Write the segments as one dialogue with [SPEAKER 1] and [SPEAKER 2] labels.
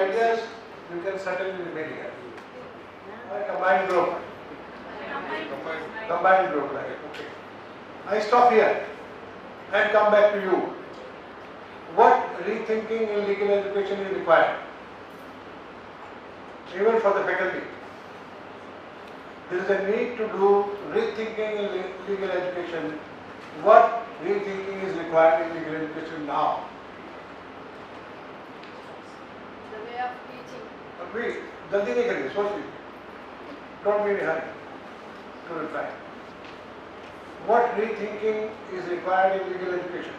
[SPEAKER 1] ideas, you can certainly remain here. Combined group. Combined group, right? Okay. I stop here and come back to you. What rethinking in legal education is required? Even for the faculty. There is a need to do rethinking in legal education. What rethinking is required in legal education now?
[SPEAKER 2] The way of teaching.
[SPEAKER 1] We, jaldi nahi kariye, soch lijiye. Don't be in a hurry to reply. What rethinking is required in legal education?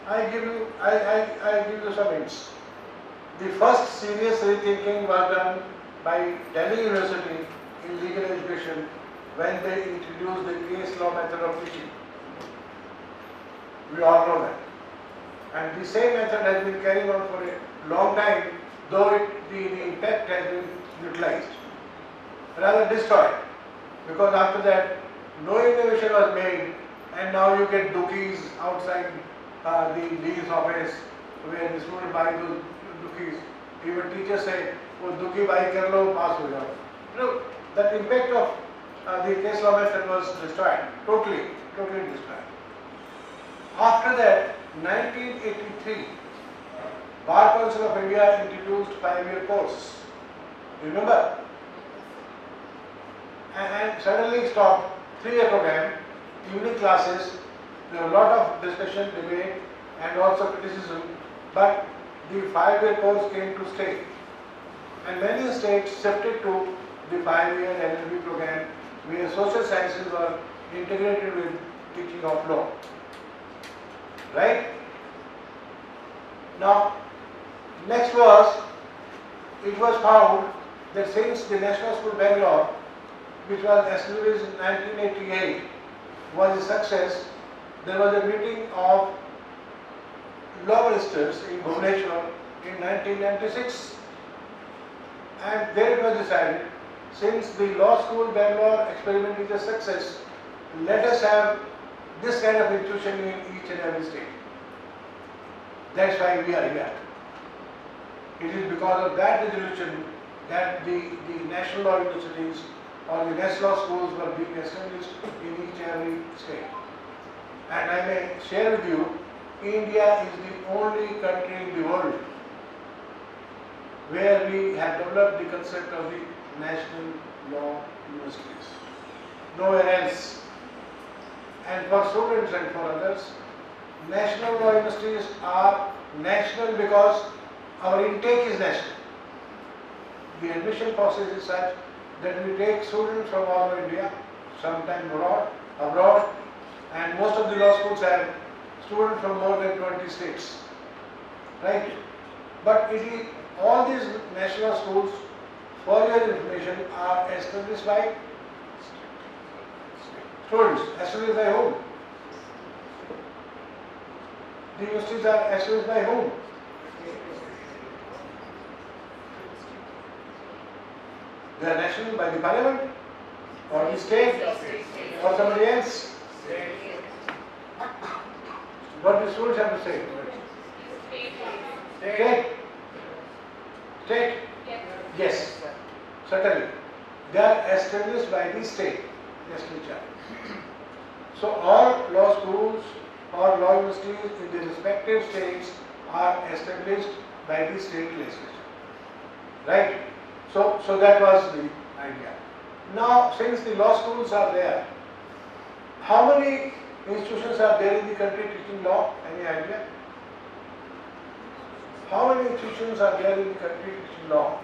[SPEAKER 1] I give you some hints. The first serious rethinking was done by Delhi University in legal education when they introduced the case law method of teaching. We all know that. And the same method has been carried on for a long time, though the impact has been utilized, rather destroyed. Because after that, no innovation was made, and now you get dookies outside the dean's office where the student buy those dookies. Even teachers say, "Oh, dookie buy kar lo, pass ho jao." You know, that impact of the case law method was destroyed, totally destroyed. After that, 1983, Bar Council of India introduced 5-year course. Remember? And suddenly stopped 3-year program, evening classes. There were a lot of discussion, debate, and also criticism. But the 5-year course came to stay, and many states shifted to the 5-year LLB program, where social sciences were integrated with teaching of law. Right? Now, next was, it was found that since the National School Bangalore, which was established in 1988, was a success, there was a meeting of law ministers in Bhubaneswar in 1996, and there it was decided, since the Law School Bangalore experiment is a success, let us have this kind of institution in each and every state. That's why we are here. It is because of that resolution that the national law universities or the national law schools were being established in each and every state. And I may share with you, India is the only country in the world where we have developed the concept of the national law universities. Nowhere else. And for students and for others, national law universities are national because our intake is national. The admission process is such that we take students from all over India, sometimes abroad, and most of the law schools have students from more than 20 states. Right? But it is, all these national schools, for your information, are established by students. Established by whom? The universities are established by whom? They are national by the parliament, or the state, or somebody else. What do students have to say? State. State? Yes, certainly. They are established by the state legislature. So all law schools or law universities in the respective states are established by the state legislature. Right? So that was the idea. Now, since the law schools are there, how many institutions are there in the country teaching law? Any idea? How many institutions are there in the country teaching law?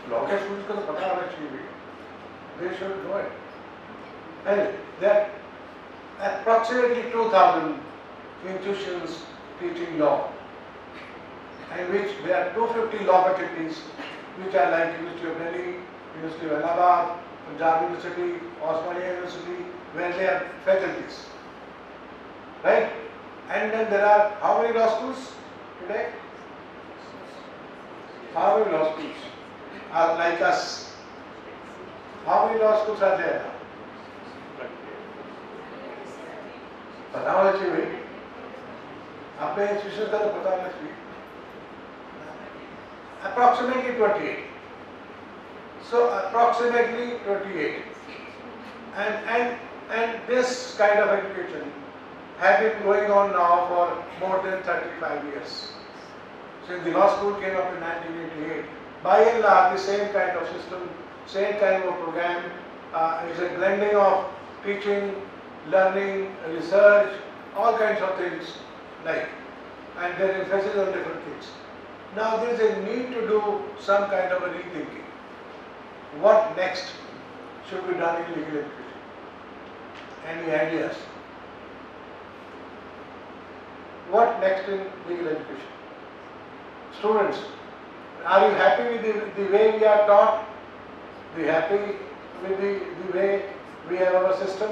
[SPEAKER 1] Law के schools को तो पता होना चाहिए. They should know it. And there are approximately 2,000 institutions teaching law, in which there are 250 law faculties, which are like University of Delhi, University of Hyderabad, Punjab University, Osmania University, where they are faculties. Right? And then there are how many law schools today? How many law schools are like us? How many law schools are there now? पता होना चाहिए भाई. अपने institution का तो पता नहीं चाहिए. Approximately 28. So approximately 28. And this kind of education has been going on now for more than 35 years. Since the law school came up in 1988, by and large the same kind of system, same kind of program is a blending of teaching, learning, research, all kinds of things like, and there is emphasis on different things. Now there is a need to do some kind of a rethinking. What next should be done in legal education? Any ideas? What next in legal education? Students, are you happy with the way we are taught? Are you happy with the way we have our system?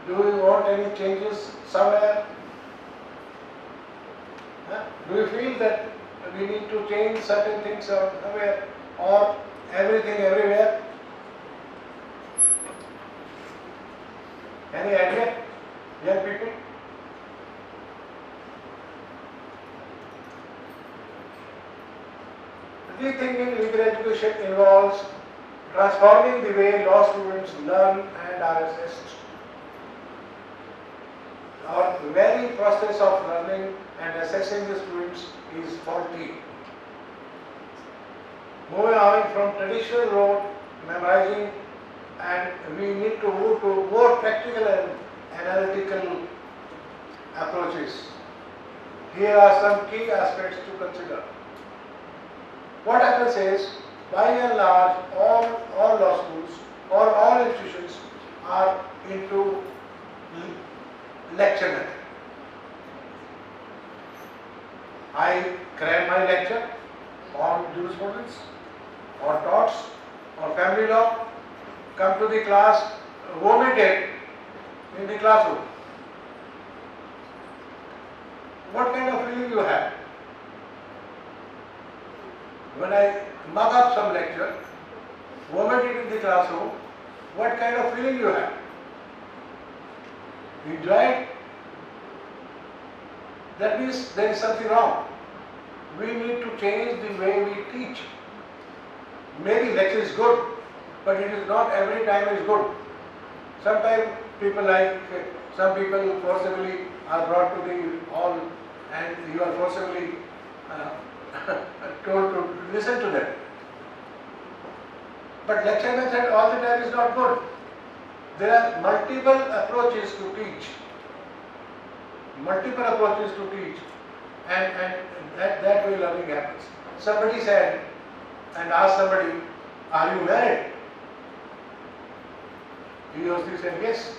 [SPEAKER 1] Do you want any changes somewhere? Do you feel that we need to change certain things somewhere or everything everywhere? Any idea, young people? Rethinking legal education involves transforming the way law students learn and are assessed. Our very process of learning and assessing the students is faulty. Moving away from traditional road memorizing, and we need to move to more practical and analytical approaches. Here are some key aspects to consider. What happens is, by and large, all law schools or all institutions are into lecture method. I cram my lecture on jurisprudence or torts or family law, come to the class, vomit it in the classroom. What kind of feeling you have? When I mug up some lecture, vomit it in the classroom, what kind of feeling you have? You enjoy it? That means there is something wrong. We need to change the way we teach. Maybe lecture is good, but it is not every time is good. Sometimes some people forcibly are brought to the hall and you are forcibly told to listen to them. But lecture method all the time is not good. There are multiple approaches to teach. Multiple approaches to teach, and that way learning happens. Somebody said, and asked somebody, are you married? He also said, yes.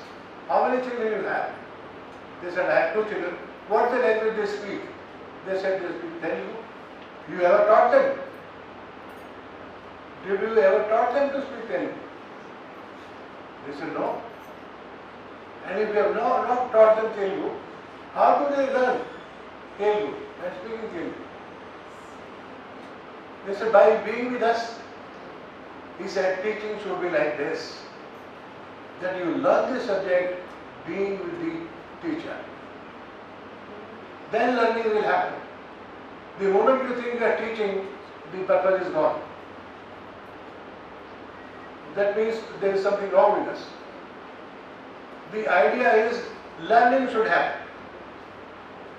[SPEAKER 1] How many children you have? They said, I have 2 children. What the language they speak? They said, they speak Telugu. You ever taught them? Did you ever taught them to speak Telugu? They said, no. And if you have not taught them Telugu, how do they learn Telugu and speaking Telugu? They said, by being with us. He said, teaching should be like this. That you learn the subject being with the teacher. Then learning will happen. The moment you think you are teaching, the purpose is gone. That means there is something wrong with us. The idea is learning should happen.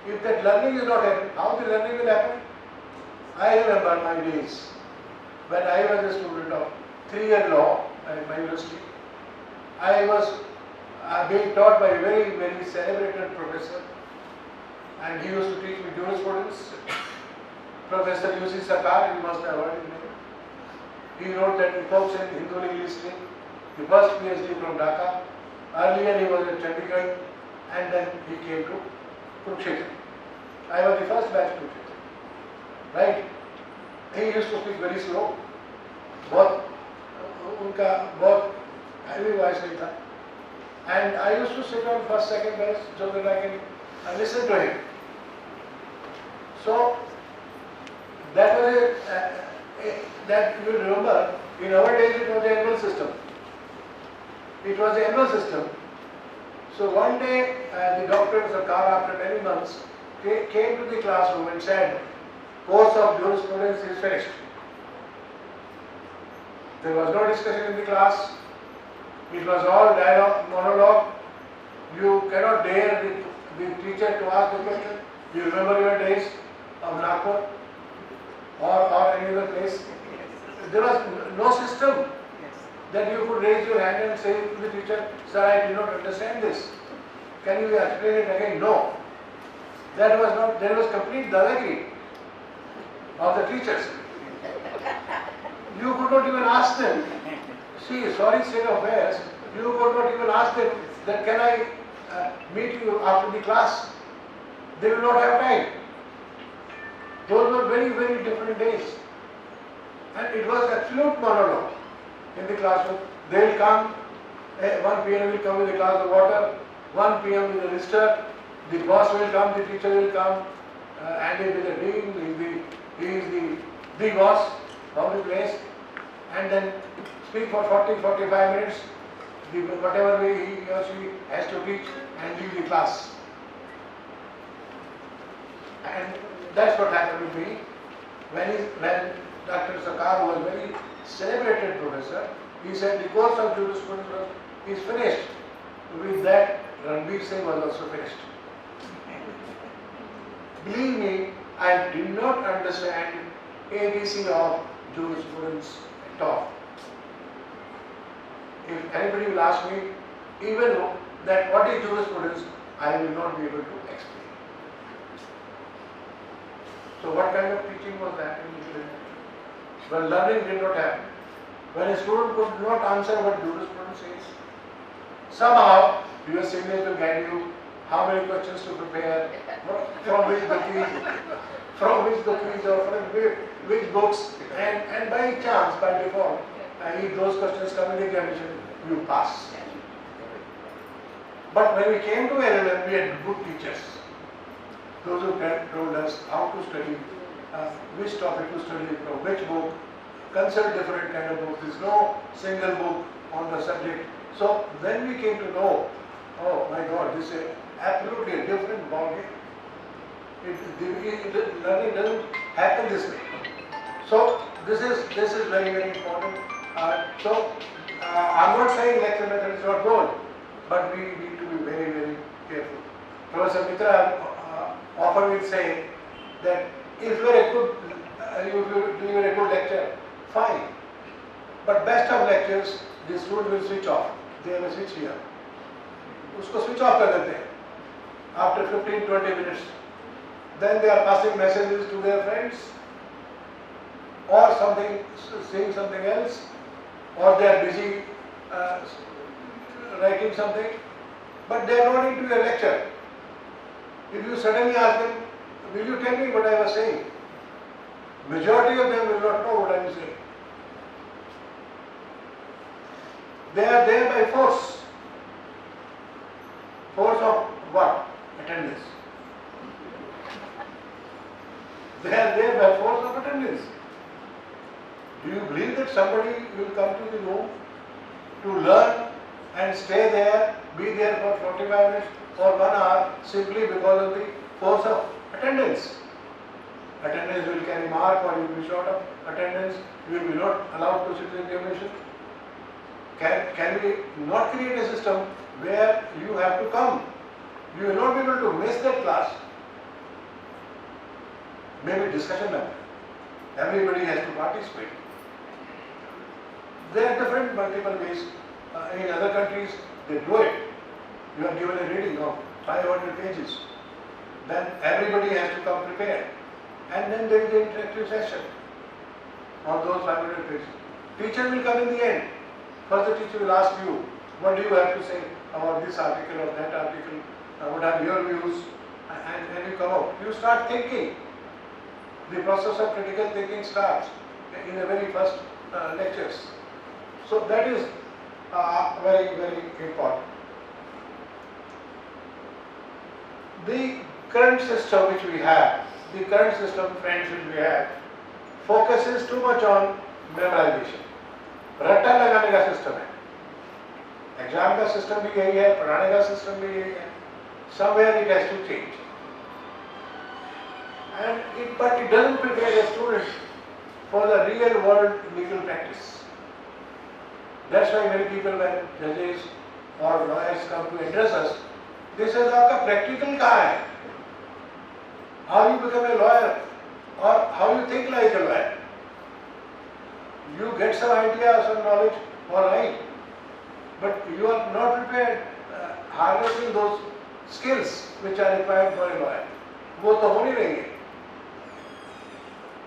[SPEAKER 1] If that learning is not happening, how the learning will happen? I remember my days when I was a student of 3-year law at my university. I was being taught by a very, very celebrated professor, and he used to teach me jurisprudence. Professor U.C. Sarkar, you must have heard his name. He wrote that books in Hindu legal history, the first PhD from Dhaka. Earlier he was at Chandigarh, and then he came to Kurukshetra. I was the first batch Kurukshetra. Right? He used to speak very slow. उनका बहुत heavy voice नहीं था. And I used to sit on first, second bench so that I can listen to him. So that was that you remember, in our days it was the annual system. It was the annual system. So one day the doctor Sarkar, after many months, came to the classroom and said, course of jurisprudence is finished. There was no discussion in the class. It was all dialogue, monologue. You cannot dare the teacher to ask the question. You remember your days of Nagpur or any other place? There was no system that you could raise your hand and say to the teacher, sir, I did not understand this. Can you explain it again? No. That was not, there was complete dadagiri of the teachers. You could not even ask them. See, sorry state of affairs, you could not even ask them that can I meet you after the class. They will not have time. Those were very, very different days. And it was absolute monologue in the classroom. They will come, 1 p.m. will come with a glass of water, 1 p.m. with a register, the boss will come, the teacher will come, and he is the dean, he is the boss of the place, and then speak for 40-45 minutes, whatever way he or she has to teach, and leave the class. And that's what happened with me. When Dr. Sakar, who was a very celebrated professor, he said the course of jurisprudence is finished. With that, Ranbir Singh was also finished. Believe me, I did not understand ABC of jurisprudence at all. If anybody will ask me, even that what is jurisprudence, I will not be able to explain. So what kind of teaching was that in England? When learning did not happen. When a student could not answer what jurisprudence is, somehow your seniors will guide you how many questions to prepare, from which bookies, or from which books, and by chance, by default, if those questions come in the examination, you pass. But when we came to IILM, we had good teachers. Those who told us how to study, which topic to study, from which book, consult different kind of books. There is no single book on the subject. So then we came to know, oh my God, this is absolutely a different ballgame. Learning doesn't happen this way. So this is very, very important. I'm not saying lecture method is not good, but we need to be very, very careful. Professor Mitra often will say that if you are doing a good lecture, fine. But best of lectures, the student will switch off. They have a switch here. उसको switch off कर देते हैं after 15-20 minutes. Then they are passing messages to their friends, or saying something else, or they are busy writing something, but they are not into your lecture. If you suddenly ask them, will you tell me what I was saying? Majority of them will not know what I am saying. They are there by force. Force of what? Attendance. They are there by force of attendance. Do you believe that somebody will come to the room to learn and stay there, be there for 45 minutes or 1 hour simply because of the force of attendance? Attendance will carry mark, or you will be short of attendance, you will be not allowed to sit in the examination. Can we not create a system where you have to come? You will not be able to miss that class. Maybe discussion number. Everybody has to participate. There are different multiple ways. In other countries, they do it. You are given a reading of 500 pages. Then everybody has to come prepared. And then there is an interactive session on those 500 pages. Teacher will come in the end. First the teacher will ask you, what do you have to say about this article or that article? What are your views? And you come out. You start thinking. The process of critical thinking starts in the very first lectures. So that is very, very important. The current system which we have, the current system, friends, which we have, focuses too much on memorization. रट्टा लगाने का system है. Exam का system भी यही है, पढ़ाने का सिस्टम भी यही है. Somewhere it has to change. But it doesn't prepare a student for the real world legal practice. That's why many people, when judges or lawyers come to address us, they say, "Aapka practical kahan hai? How you become a lawyer or how you think like a lawyer? You get some idea, some knowledge, all right, but you are not prepared harnessing those skills which are required for a lawyer. वो तो हो नहीं रही है.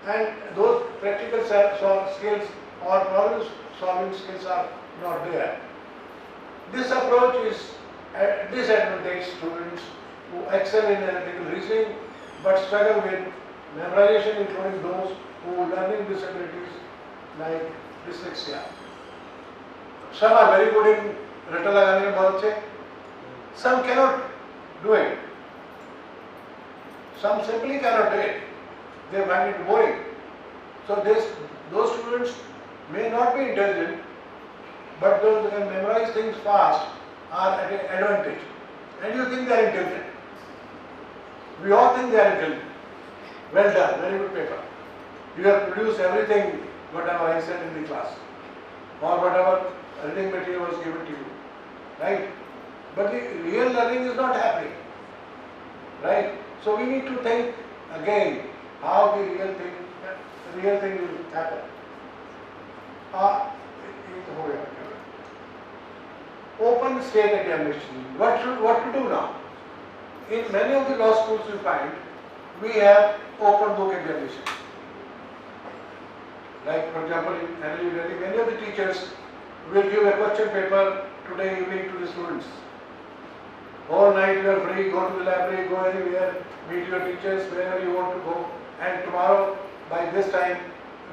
[SPEAKER 1] And those practical skills or problem solving skills are not there. This approach is a disadvantage students who excel in analytical reasoning but struggle with memorization, including those who learning disabilities like dyslexia. Some are very good in रट्टा लगाने में बहुत अच्छे. Some cannot do it. Some simply cannot do it. They find it boring. So those students may not be intelligent, but those who can memorize things fast are at an advantage. And you think they are intelligent. We all think they are intelligent. Well done, very good paper. You have produced everything whatever I said in the class, or whatever reading material was given to you, right? But the real learning is not happening, right? So we need to think again how the real thing will happen. Open state examination. What to do now? In many of the law schools you find we have open book examination. Like for example in NLU, many of the teachers will give a question paper today evening to the students. All night you are free, go to the library, go anywhere, meet your teachers wherever you want to go, and tomorrow by this time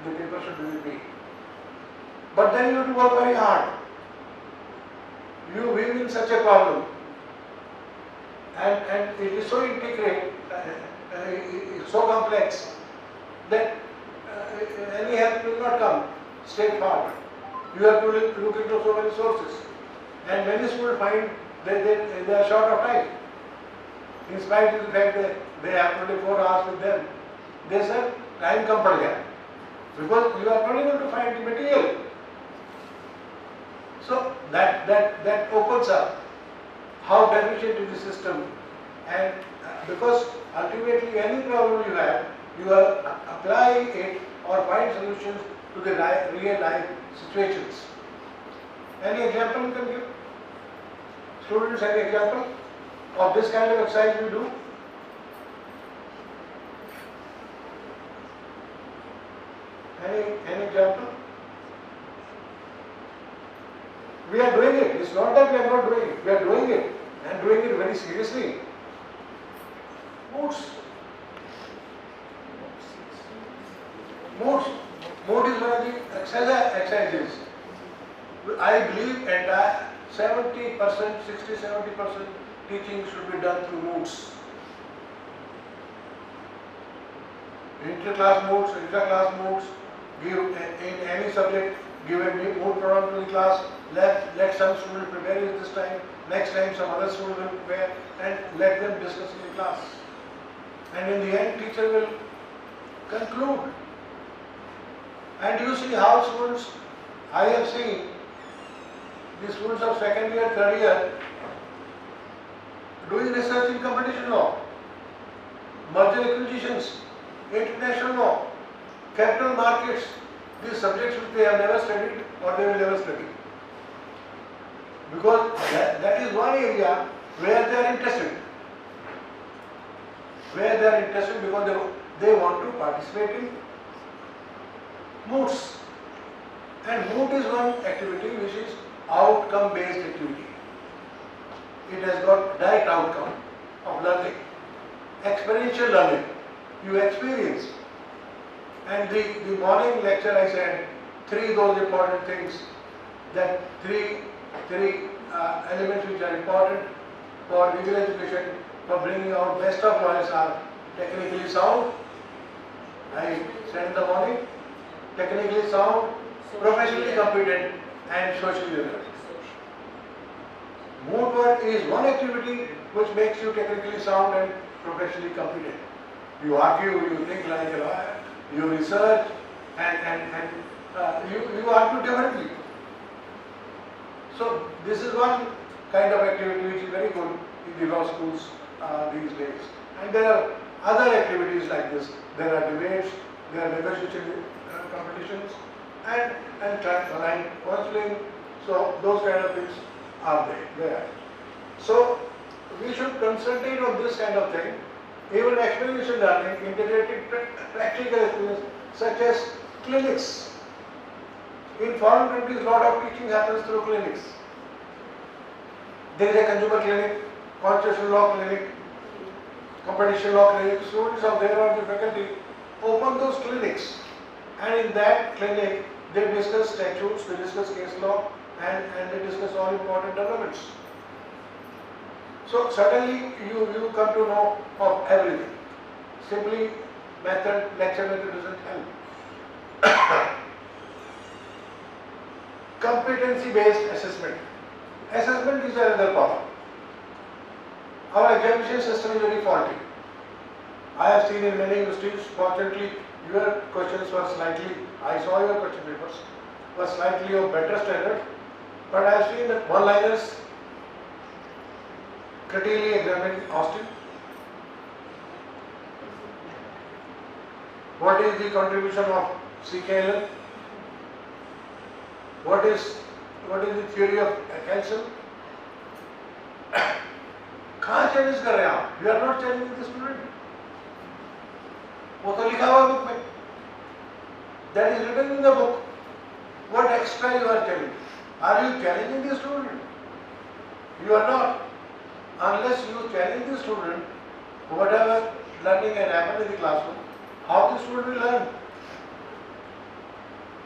[SPEAKER 1] the paper should be with me. But then you have to work very hard. You weave in such a problem, and it is so intricate, so complex that any help will not come straightforward. You have to look into so many sources, and many schools find that they are short of time. In spite of the fact that they have 24 hours with them, they say time come pad gaya, because you are not able to find the material. So that opens up how deficient is the system, and because ultimately any problem you are applying it or find solutions to the real life situations. Any example you can give? Students, any example of this kind of exercise we do? Any example? We are doing it. It's not that we are not doing it. We are doing it, and doing it very seriously. Moods. Mood is one of the exercises. I believe entire 70%, 60-70% teaching should be done through moods. Inter-class moods, intra-class moods, give in any subject, give a mood problem to the class, let some student prepare it this time, next time some other student will prepare, and let them discuss in the class. And in the end, teacher will conclude. And you see how students, I have seen the students of second year, third year, doing research in competition law, merger acquisitions, international law, capital markets, these subjects which they have never studied or they will never study. Because that is one area where they are interested. Where they are interested because they want to participate in moods. And mood is one activity which is outcome based activity. It has got direct outcome of learning, experiential learning. You experience. And the morning lecture I said three those important things, that three elements which are important for legal education, for bringing out best of lawyers are technically sound, I said in the morning, technically sound, professionally competent, and socially relevant. Mood work is one activity which makes you technically sound and professionally competent. You argue, you think like a lawyer, you research, and you argue differently. So this is one kind of activity which is very good in the law schools these days. And there are other activities like this. There are debates, there are negotiation competitions, and counseling. So those kind of things are there. So we should concentrate on this kind of thing. Even experiential learning, integrated practical experience, such as clinics. In foreign countries, a lot of teaching happens through clinics. There is a consumer clinic, constitutional law clinic, competition law clinic. Students are there or the faculty open those clinics, and in that clinic they discuss statutes, they discuss case law, and they discuss all important developments. So suddenly you come to know of everything. Simply lecture method doesn't help. Competency-based assessment. Assessment is another problem. Our examination system is very faulty. I have seen in many universities, fortunately, your questions were slightly, I saw your question papers, were slightly of better standard, but I have seen that one-liners critically examined Austin. What is the contribution of CKLM? What is the theory of calcium? कहाँ challenge कर रहे हैं आप? You are not challenging the student. वो तो लिखा हुआ book में. That is written in the book. What extra you are telling? Are you challenging the student? You are not. Unless you challenge the student, whatever learning can happen in the classroom, how the student will learn?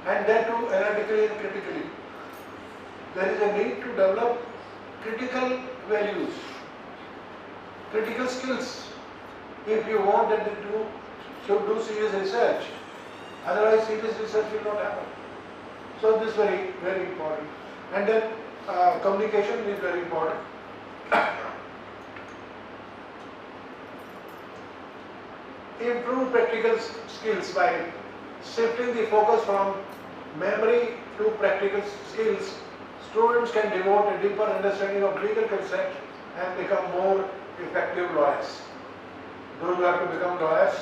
[SPEAKER 1] And that too analytically and critically. There is a need to develop critical values, critical skills, if you want that they should do serious research. Otherwise serious research will not happen. So this is very, very important. And then communication is very important. Improve practical skills by shifting the focus from memory to practical skills. Students can devote a deeper understanding of legal concepts and become more effective lawyers. Those who have to become lawyers,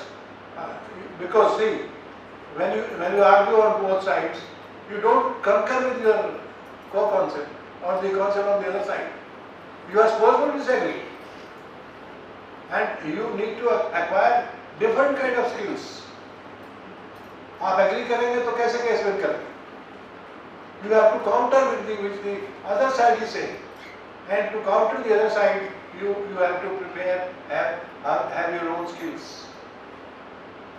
[SPEAKER 1] because see, when you argue on both sides, you don't concur with your co-concept or the concept on the other side. You are supposed to disagree, and you need to acquire different kind of skills. आप agree करेंगे तो कैसे case win करेंगे? You have to counter with the other side is saying, and to counter the other side, you have to prepare, have your own skills,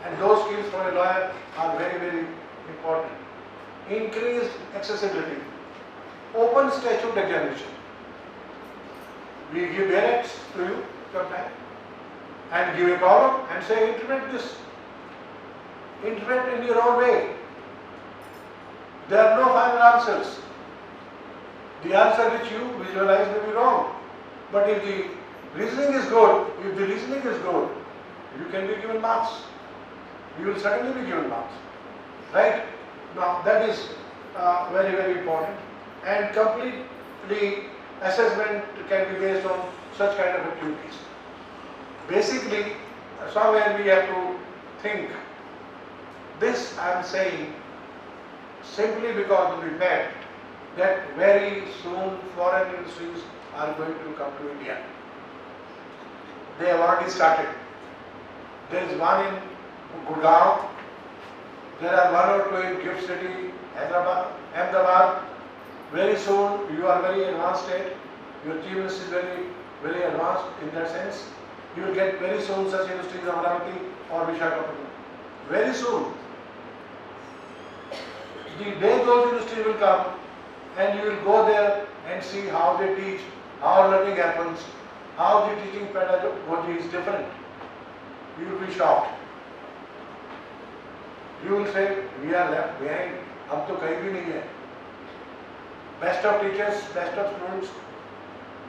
[SPEAKER 1] and those skills for a lawyer are very, very important. Increased accessibility, open statute examination. We give barracks to you sometime and give a problem and say interpret this. Interpret in your own way. There are no final answers. The answer which you visualize may be wrong. But if the reasoning is good, you can be given marks. You will certainly be given marks. Right? Now that is very, very important. And completely assessment can be based on such kind of activities. Basically, somewhere we have to think. This I am saying simply because of the fact that very soon foreign industries are going to come to India. They have already started. There is one in Gurgaon. There are one or two in Gift City, Ahmedabad. Very soon you are very advanced state. Your chief minister is very, very advanced in that sense. You will get very soon such industries in Amaravati or Visakhapatnam. Very soon. The day those industries will come and you will go there and see how they teach, how learning happens, how the teaching pedagogy is different. You will be shocked. You will say, we are left behind, hum to kahin bhi nahi hai. Best of teachers, best of students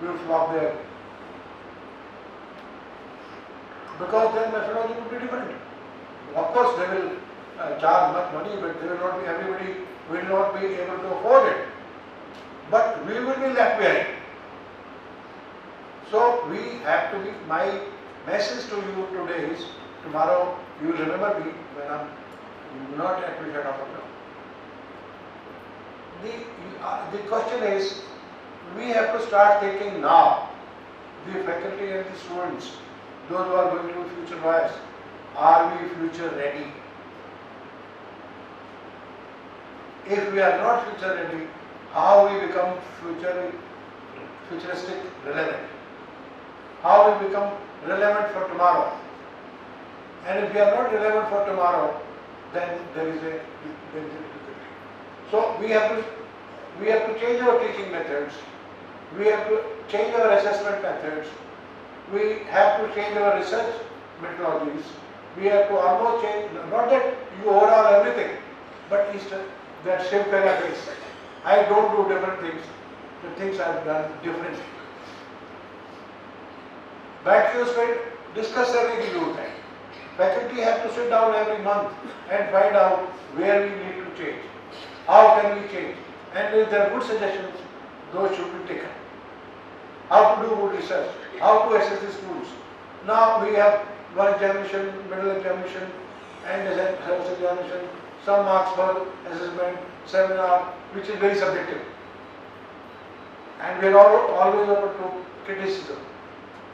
[SPEAKER 1] will flock there. because their methodology would be different. Of course, they will charge much money, but they will not be, everybody will not be able to afford it. But we will be left behind. So we have to be, my message to you today is, tomorrow you will remember me when I'm not at the head of a club. The question is, we have to start thinking now, the faculty and the students, those who are going to be future lawyers, are we future ready? If we are not future ready, how we become futuristic relevant? How we become relevant for tomorrow? And if we are not relevant for tomorrow, then there is a difficulty. So we have to change our teaching methods. We have to change our assessment methods. We have to change our research methodologies. We have to almost change, not that you overhaul everything, but instead that Shiv Kara case. I don't do different things. The things I've done differently. बैठ के उसमें discuss करने की जरूरत है. Faculty have to sit down every month and find out where we need to change. How can we change? And if there are good suggestions, those should be taken. How to do good research, how to assess the schools. Now we have one examination, middle examination, and semester examination, some marks for assessment, seminar, which is very subjective. And we are always open to criticism.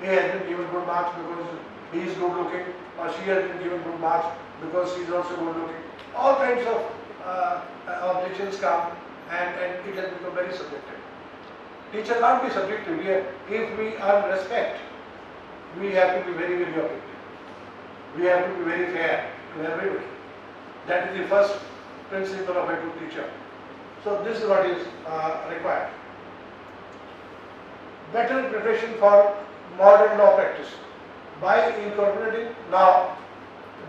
[SPEAKER 1] He has been given good marks because he is good looking, or she has been given good marks because she is also good looking. All kinds of objections come, and it has become very subjective. Teacher can't be subjective. If we earn respect, we have to be very, very objective. We have to be very fair to everybody. That is the first principle of a good teacher. So this is what is required. Better preparation for modern law practice by incorporating. Now,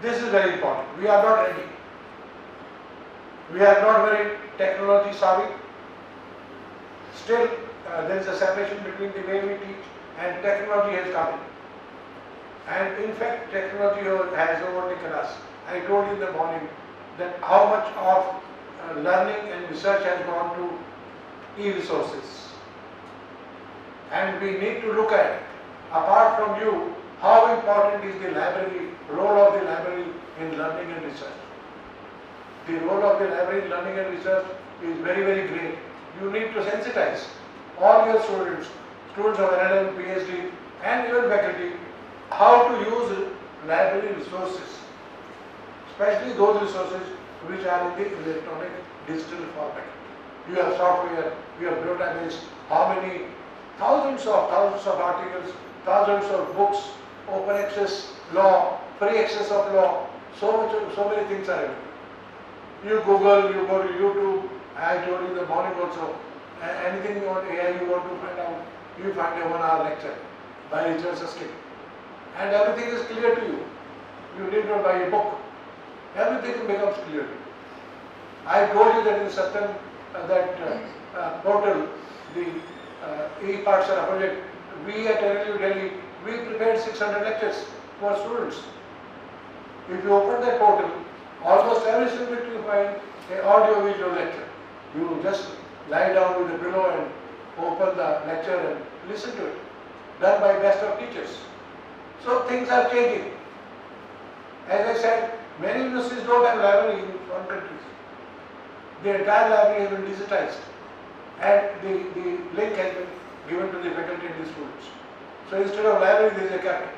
[SPEAKER 1] this is very important. We are not ready. We are not very technology savvy. Still, there is a separation between the way we teach and technology has come in. And in fact, technology has overtaken us. I told you in the morning that how much of learning and research has gone to e-resources. And we need to look at, apart from you, how important is the library, role of the library in learning and research. The role of the library in learning and research is very, very great. You need to sensitize all your students of NLM, PhD, and even faculty, how to use library resources, especially those resources which are in the electronic digital format. You have software, you have database, how many thousands of articles, thousands of books, open access law, free access of law, so many things are available. You Google, you go to YouTube, I told you in the morning also, anything on AI you want to find out, you find a 1 hour lecture by Richard Susskind. And everything is clear to you. You need not buy a book. Everything becomes clear to you. I told you that in Satyam, that portal, the e-Pathshala project, we at NLU Delhi, we prepared 600 lectures for students. If you open that portal, almost every single you find an audio-visual lecture. You just lie down with a pillow and open the lecture and listen to it. Done by best of teachers. So things are changing. As I said, many universities don't have library in foreign countries. The entire library has been digitized and the link has been given to the faculty and the students. So instead of library, there is a cafe.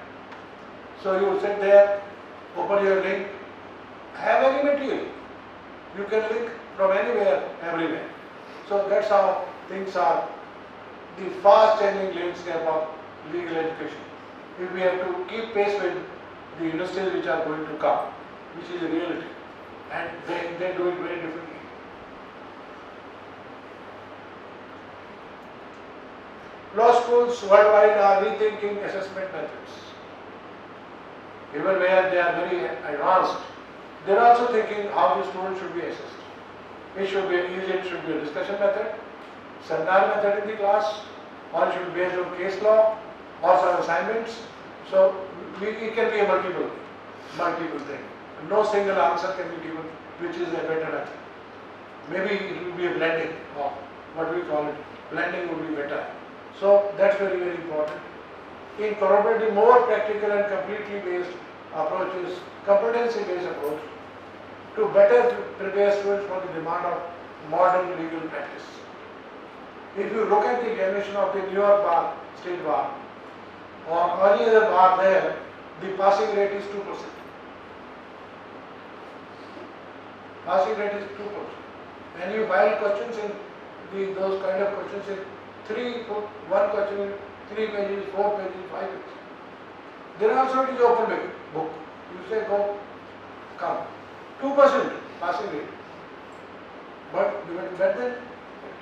[SPEAKER 1] So you sit there, open your link, have any material. You can link from anywhere, everywhere. So that's how things are. The fast changing landscape of legal education. If we have to keep pace with the industries which are going to come, which is a reality, and they do it very differently. Law schools worldwide are rethinking assessment methods. Even where they are very advanced, they are also thinking how the students should be assessed. It should be a discussion method, seminar method in the class, or it should be based on case law, or some assignments. So it can be a multiple thing. No single answer can be given which is a better method. Maybe it will be a blending of what we call it. Blending would be better. So that's very, very important. Incorporating more practical and completely based approaches, competency based approach to better prepare students for the demand of modern legal practice. If you look at the examination of the New York bar, state bar, or any other bar there, the passing rate is 2%. Passing rate is 2%. And you file questions in those kind of questions in one question in 3 pages, 4 pages, 5 pages. Then also it is open book. You say go, come. 2% passing rate. But then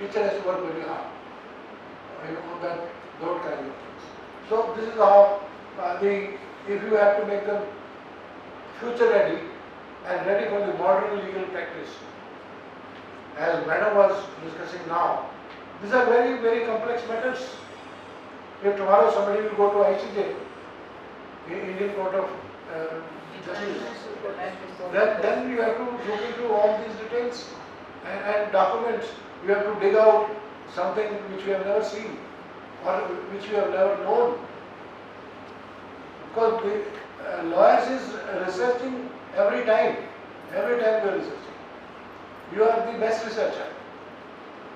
[SPEAKER 1] teacher has to work very hard. Those kind of things. So this is how if you have to make them future ready and ready for the modern legal practice, as Madam was discussing now, these are very, very complex matters. If tomorrow somebody will go to ICJ, Indian Court of Justice, then you have to look into all these details and documents. You have to dig out something which you have never seen or which you have never known. Because the lawyers is researching every time you are researching. You are the best researcher.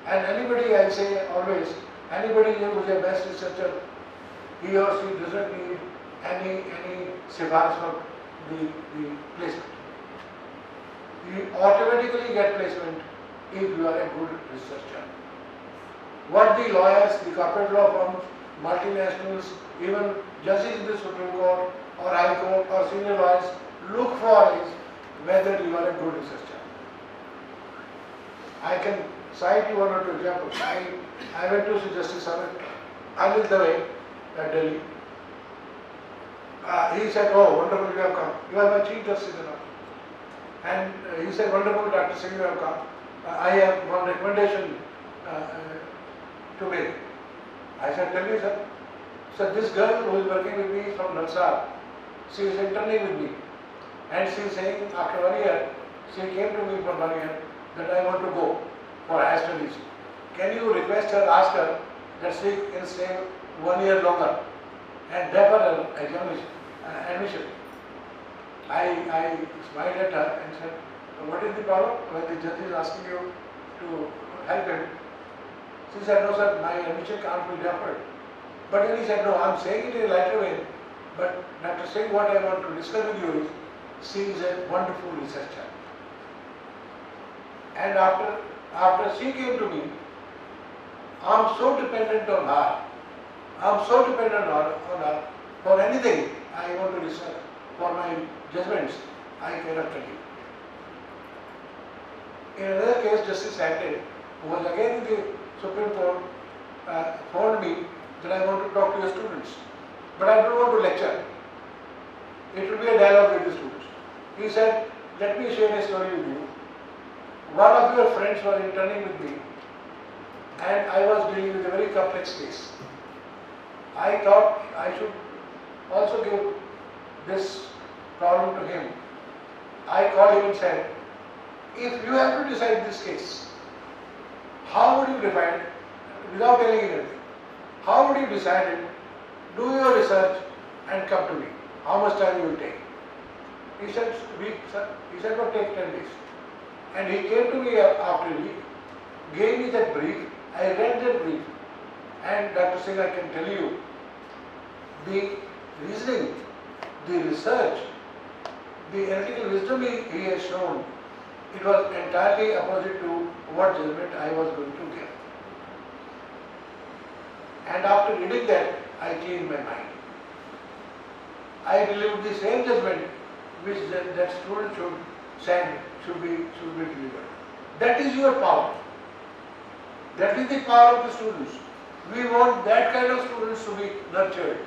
[SPEAKER 1] And anybody, I say always, anybody who is a best researcher, he or she doesn't need any sifaris for the placement. You automatically get placement if you are a good researcher. What the lawyers, the corporate law firms, multinationals, even judges in the Supreme Court or High Court or senior lawyers look for is whether you are a good researcher. I can cite you one or two examples. I went to see Justice Anil Dave at Delhi. He said, "Oh, wonderful, you have come. You are my Chief Justice now." And he said, "Wonderful, Dr. Singh, you have come. I have one recommendation to make." I said, "Tell me, sir." So this girl who is working with me is from NALSAR. She is interning with me. And she is saying, after 1 year, she came to me for 1 year that I want to go for higher studies. Can you request her, ask her that she can stay 1 year longer and defer her admission? I smiled at her and said, "What is the problem when the judge is asking you to help him?" She said, "No, sir, my admission can't be deferred." But then he said, "No, I'm saying it in a lighter way, but Dr. Singh, what I want to discuss with you is, she is a wonderful researcher. And after she came to me, I'm so dependent on her. I'm so dependent on her for anything I want to research, for my judgments, I cannot tell you." In another case, Justice Sante, who was again in the Supreme Court, phoned me that I want to talk to your students, but I don't want to lecture. It will be a dialogue with the students. He said, "Let me share a story with you. One of your friends was interning with me and I was dealing with a very complex case. I thought I should also give this problem to him. I called him and said, if you have to decide this case, how would you define it without telling him anything? How would you decide it? Do your research and come to me. How much time you will take?" He said, "Week, sir." He said, "No, take 10 days. And he came to me after a week, gave me that brief. I read that brief. And Dr. Singh, I can tell you, the reasoning, the research, the analytical wisdom he has shown, it was entirely opposite to what judgment I was going to give. And after reading that, I changed my mind. I delivered the same judgment which that student should be delivered. That is your power. That is the power of the students. We want that kind of students to be nurtured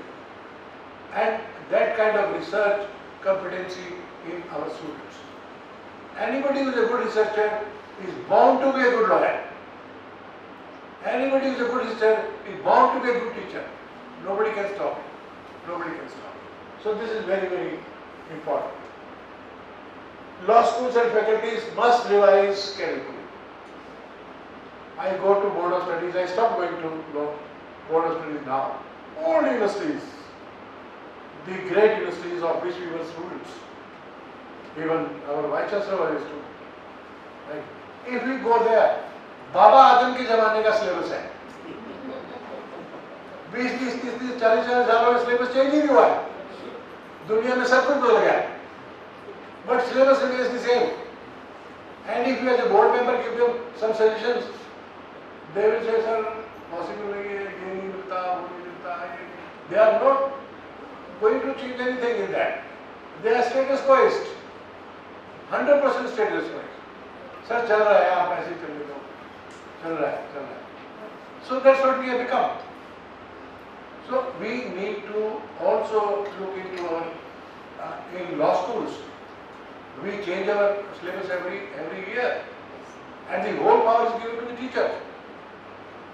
[SPEAKER 1] and that kind of research competency in our students. Anybody who is a good researcher is bound to be a good lawyer. Anybody who is a good researcher is bound to be a good teacher. Nobody can stop it. Nobody can stop it. So this is very, very important. Law schools and faculties must revise curriculum. I go to board of studies, I stopped going to board of studies now. Old universities, the great universities of which we were students. Even our Vice-Chancellor was a student. Right? If we go there, बाबा आदम के जमाने का syllabus है 20, 30, 30, 40 सालों में syllabus change ही नहीं हुआ है दुनिया में सब कुछ बदल गया but syllabus remains the same and if you as a board member give them some suggestions they will say sir possible नहीं है ये नहीं मिलता वो नहीं मिलता they are not going to change anything in that they are status quoist 100% status quoist sir चल रहा है आप ऐसे चलने दो चल रहा है so that's what we have become so we need to also look into our in law schools we change our syllabus every year and the whole power is given to the teacher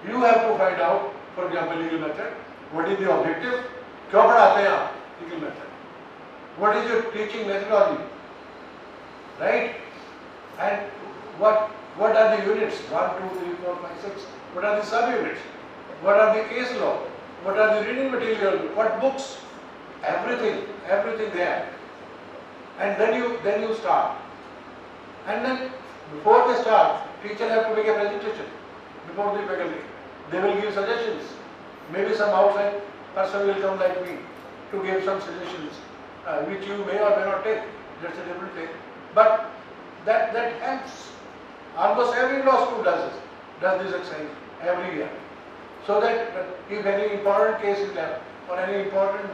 [SPEAKER 1] you have to find out for example legal method what is the objective क्यों पढ़ाते हैं आप legal method what is your teaching methodology right and what are the units 1 2 3 4 5 6 what are the sub units what are the case law what are the reading material what books everything there and then you start and then before they start teacher have to make a presentation before the faculty they will give suggestions maybe some outside person will come like me to give some suggestions which you may or may not take that's a different thing but that helps almost every law school does this exercise every year so that if any important case is left or any important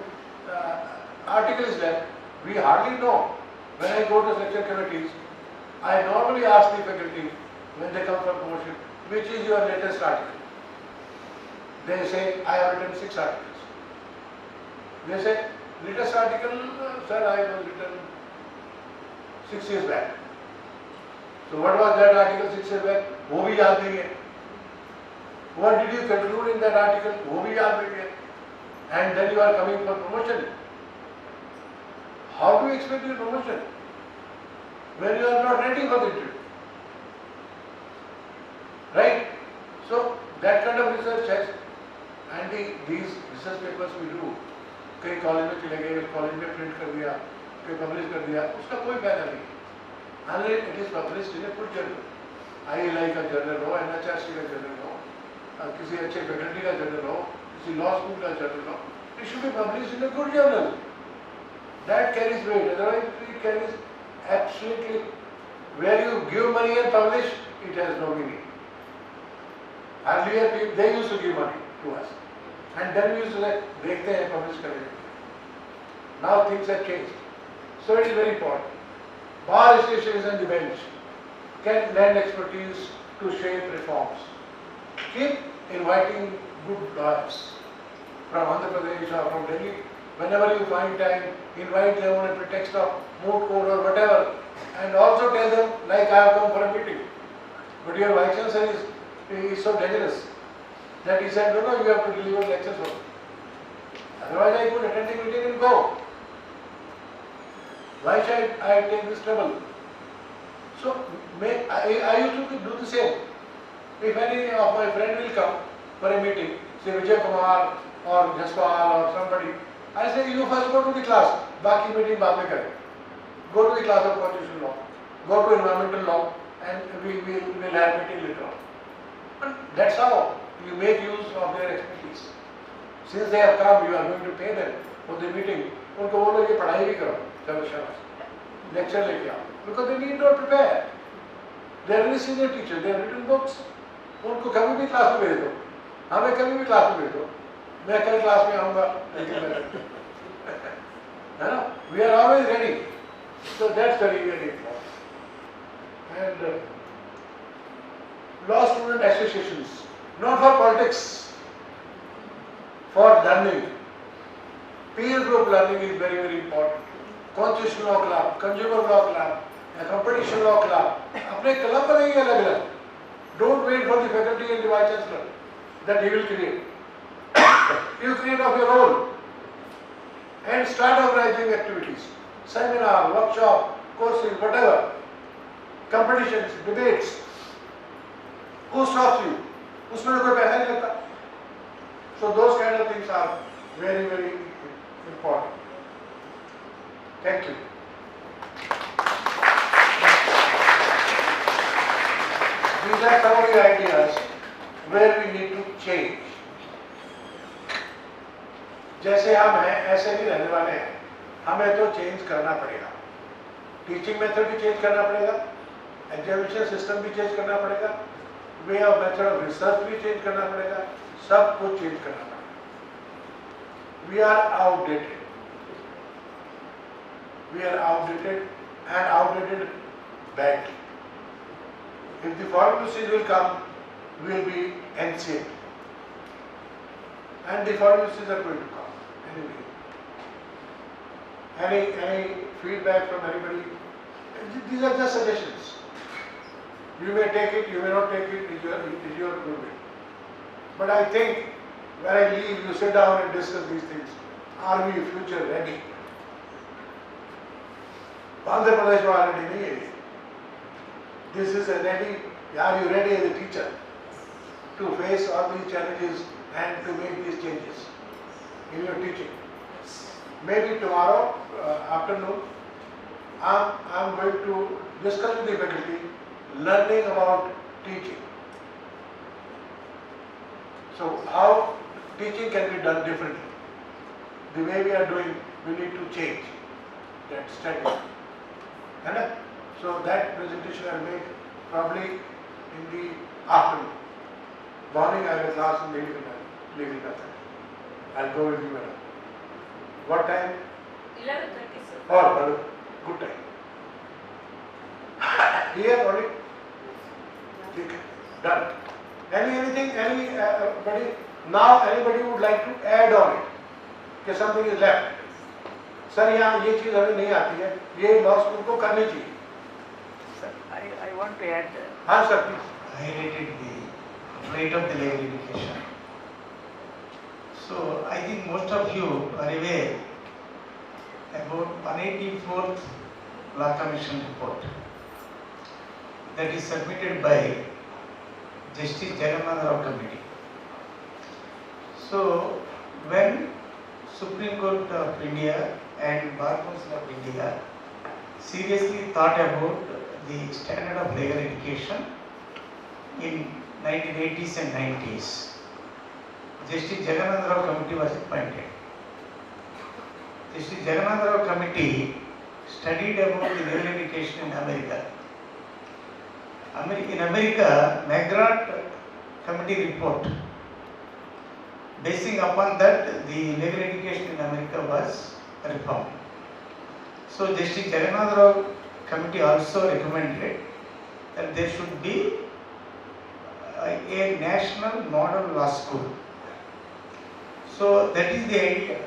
[SPEAKER 1] article is left we hardly know. When I go to section committees, I normally ask the faculty when they come for promotion, which is your latest article? They say, I have written 6 articles. They say, latest article, sir, I have written 6 years back. So what was that article 6 years back? वो भी याद नहीं है. What did you conclude in that article? वो भी याद नहीं है. And then you are coming for promotion. How do you expect your promotion when you are not ready for the interview? Right? So that kind of research has, and these research papers we do, कई college में चले गए, college में print कर दिया, कहीं publish कर दिया, उसका कोई फायदा नहीं. Unless it is published in a good journal, IILM का जर्नल हो, NHRC का जर्नल हो, किसी अच्छे फैकल्टी का जर्नल हो, किसी लॉ स्कूल का जर्नल हो, it should be published in a good journal. That carries weight, otherwise it carries absolutely, where you give money and publish, it has no meaning. Earlier they used to give money to us and then we used to say, dekhte hain, publish karenge. Now things have changed. So it is very important. Bar associations and the bench can lend expertise to shape reforms. Keep inviting good lawyers from Andhra Pradesh or from Delhi. Whenever you find time, invite them on a pretext of moot court or whatever, and also tell them, like I have come for a meeting. But your Vice-Chancellor is so dangerous that he said, no, you have to deliver lectures for me. Otherwise I could attend the meeting and go. Why should I take this trouble? So I used to do the same. If any of my friend will come for a meeting, say Vijay Kumar or Jaspal or somebody, I say you first go to the class, बाकी meeting बाद में करें. Go to the class of constitutional law, go to environmental law, and we will have meeting later on. But that's how you make use of their expertise. Since they have come, you are going to pay them for the meeting. उनको बोलो ये पढ़ाई भी करो, चलो शाबाश, lecture लेके आओ. Because they need not prepare. They are very senior teachers. They have written books. उनको कभी भी क्लास में भेज दो, हमें कभी भी क्लास में भेज दो. मैं कल क्लास में आऊँगा, है ना? We are always ready. So that's very important. And law student associations, not for politics, for learning. Peer group learning is very important. Constitutional law club, consumer law club, competition law club. अपने club बनाइए अलग-अलग. Don't wait for the faculty and the Vice-Chancellor that he will create. You create of your own. and start organizing activities, seminar, workshop, courses, whatever, competitions, debates. Who stops you? उसमें तो कोई पैसा नहीं लगता. So those kind of things are very, very important. Thank you. These are some of the ideas where we need to change. जैसे हम हैं ऐसे नहीं रहने वाले हैं, हमें तो चेंज करना पड़ेगा. टीचिंग मेथड भी चेंज करना पड़ेगा, एग्जामिनेशन सिस्टम भी चेंज करना पड़ेगा, way of method of research भी चेंज करना पड़ेगा, सब कुछ चेंज करना पड़ेगा. We are outdated. We are outdated and outdated badly. If the foreign policies will come, we will be ancient. And the foreign policies are going to come anyway. Any feedback from anybody? These are just suggestions. You may take it, you may not take it, it is your good will. But I think when I leave, you sit down and discuss these things. Are we future ready? Andhra Pradesh already नहीं है. This is a ready. Are you ready as a teacher to face all these challenges and to make these changes in your teaching? Maybe tomorrow afternoon, I'm going to discuss with the faculty learning about teaching. So how teaching can be done differently. The way we are doing, we need to change that strategy. So that presentation I make probably in the afternoon. Morning I have a class in legal method. I'll go with you, madam. What time?
[SPEAKER 2] 11:30, sir.
[SPEAKER 1] Oh, good time. Here only. Okay, done. Anybody? Now anybody would like to add on it? That something is left. Sir यहाँ ये चीज़ हमें नहीं आती है, ये law school को करनी चाहिए.
[SPEAKER 3] Sir, I want to add.
[SPEAKER 1] हाँ sir please.
[SPEAKER 4] Highlighted the rate of the legal education. So I think most of you are aware about 184th Law Commission report that is submitted by Justice Jagannath Rao Committee. So when Supreme Court of India and Bar Council of India seriously thought about the standard of legal education in 1980s and 90s, Justice Jagannath Rao Committee was appointed. Justice Jagannath Rao Committee studied about the legal education in America. In America, McGrath Committee report. Basing upon that, the legal education in America was reformed. So Justice Jagannath Rao Committee also recommended that there should be a national model law school. So that is the idea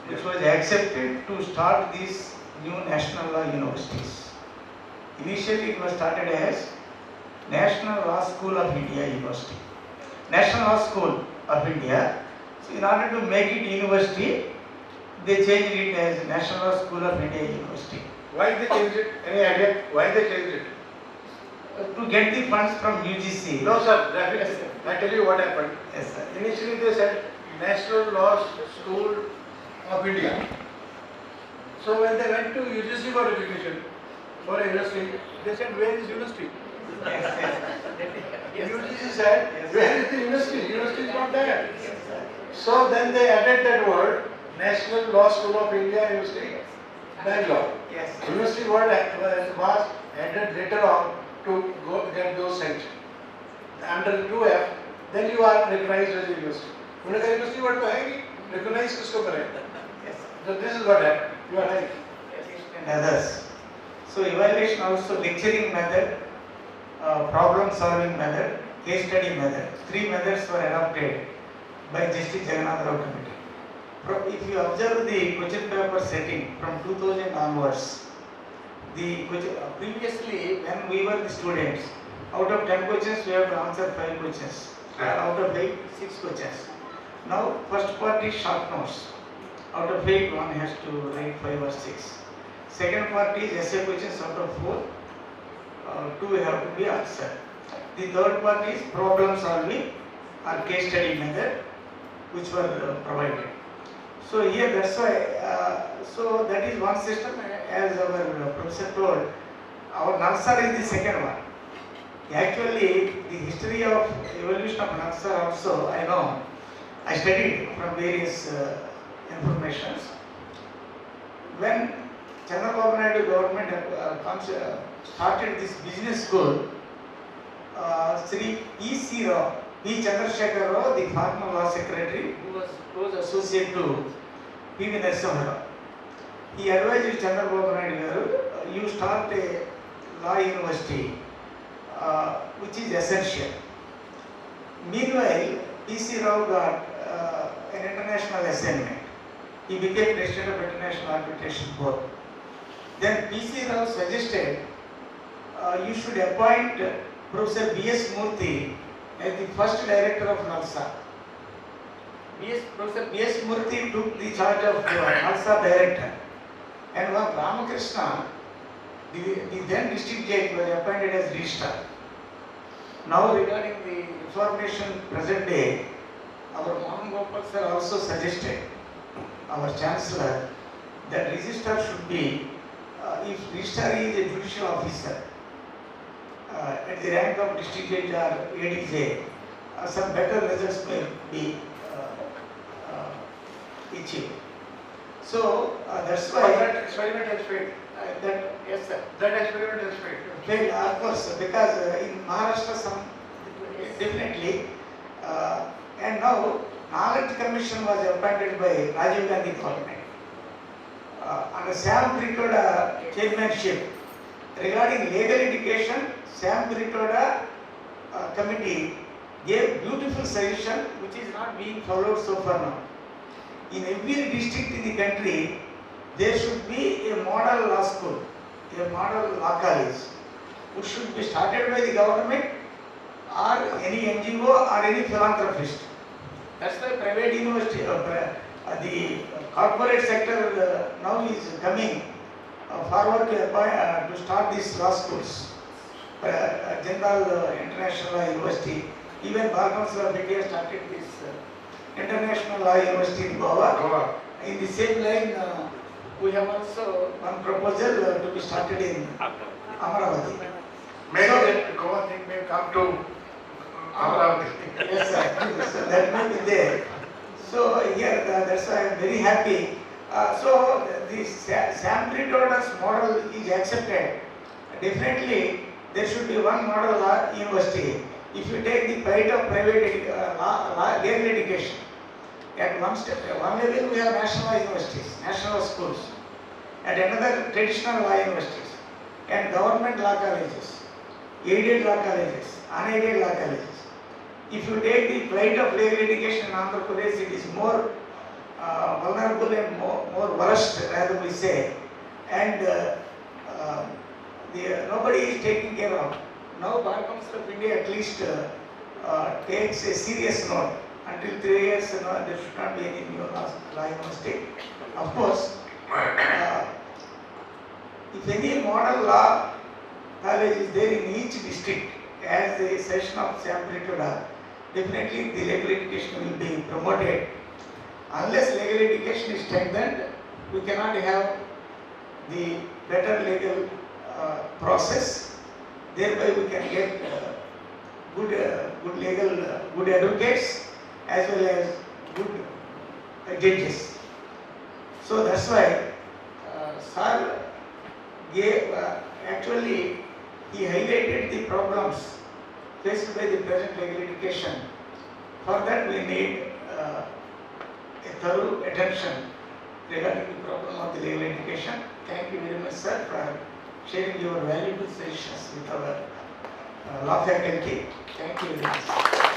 [SPEAKER 4] which was accepted to start these new national law universities. Initially it was started as National Law School of India University. National Law School of India. So in order to make it university, they changed it as National Law School of India University.
[SPEAKER 1] Why they changed it? Any idea? Why they changed it?
[SPEAKER 4] To get the funds from UGC.
[SPEAKER 1] No sir, definitely. I tell you what happened.
[SPEAKER 4] Yes, sir.
[SPEAKER 1] Initially they said National Law School of India. So when they went to UGC for education, for a university, they said where is university?
[SPEAKER 4] Yes.
[SPEAKER 1] UGC said
[SPEAKER 4] Yes.
[SPEAKER 1] where is the university? University is not there. So then they added that word National Law School of India University, Bangalore.
[SPEAKER 4] Yes.
[SPEAKER 1] University word was added later on to go get those sanctions. Under 2F, then you are recognized as a university. उन्होंने कहा university word तो है ही, recognize किसको करें?
[SPEAKER 4] Yes.
[SPEAKER 1] So this is what happened. You are right.
[SPEAKER 4] And others. So evaluation also lecturing method, problem solving method, case study method. 3 methods were adopted by Justice Jagannath Rao Committee. If you observe the question paper setting from 2000 onwards, previously when we were the students, out of 10 questions we have to answer 5 questions, out of 8, 6 questions. Now first part is short notes, Out of 8, one has to write 5 or 6. Second part is essay questions out of 4. 2 have to be answered. The third part is problem solving or case study method, which were provided. So here that's why, so that is one system, as our professor told. Our NALSAR is the second one. Actually, the history of evolution of NALSAR also, I know, I studied from various informations. When Chandrababu Naidu government started this business school, Sri E.C. Rao, P. Chandrasekhar Rao, the former law secretary, who was close associate to P.V. Narasimha Rao, he advised Chandrababu Naidu, you start a law university, which is essential. Meanwhile, P.C. Rao got an international assignment. He became president of International Arbitration Board. Then P.C. Rao suggested you should appoint Professor B.S. Murthy as the first director of NALSAR. Professor B.S. Murthy took the charge of NALSAR director, and one Ramakrishna, the then district judge, was appointed as registrar. Now regarding the information present day, our Mohan Gopal sir also suggested, our Chancellor, that registrar should be, if registrar is a judicial officer, at the rank of district judge or ADJ, some better results may be achieved. So that's why
[SPEAKER 1] that experiment has failed.
[SPEAKER 4] Yes, sir.
[SPEAKER 1] That experiment has failed.
[SPEAKER 4] Failed, of course, because in Maharashtra some definitely, and now Knowledge Commission was appointed by Rajiv Gandhi government under Sam Pritoda chairmanship. Regarding legal education, Sam Pritoda committee gave beautiful suggestion which is not being followed so far now. In every district in the country, there should be a model law school, a model law college, which should be started by the government or any NGO or any philanthropist. That's why private university, the corporate sector now is coming forward to start these law schools. General International Law University, even Bar Council of India started this International Law University in Goa. In the same line, we have also one proposal to be started in Amaravati.
[SPEAKER 1] Maybe that Goa thing may come to Amaravati.
[SPEAKER 4] Yes, sir. So that may be there. So here, that's why I am very happy. So the Sam Pritoda's model is accepted. Definitely, there should be one model law university. If you take the pride of private legal education, at one level we have national universities, national schools, at another traditional law universities, and government law colleges, aided law colleges, unaided law colleges. If you take the pride of legal education in Andhra Pradesh, it is more vulnerable and more worst, rather we say, and nobody is taking care of. Now Bar Council of India at least takes a serious note. Until 3 years, there should not be any new law university. Of course, if any model law college is there in each district, as the session of Sam Pritoda, definitely the legal education will be promoted. Unless legal education is strengthened, we cannot have the better legal process. Thereby we can get good legal, good advocates as well as good judges. So that's why Sir gave, actually he highlighted the problems faced by the present legal education. For that we need a thorough attention regarding the problem of the legal education. Thank you very much, sir, for sharing your valuable suggestions with our law faculty. Thank you very much.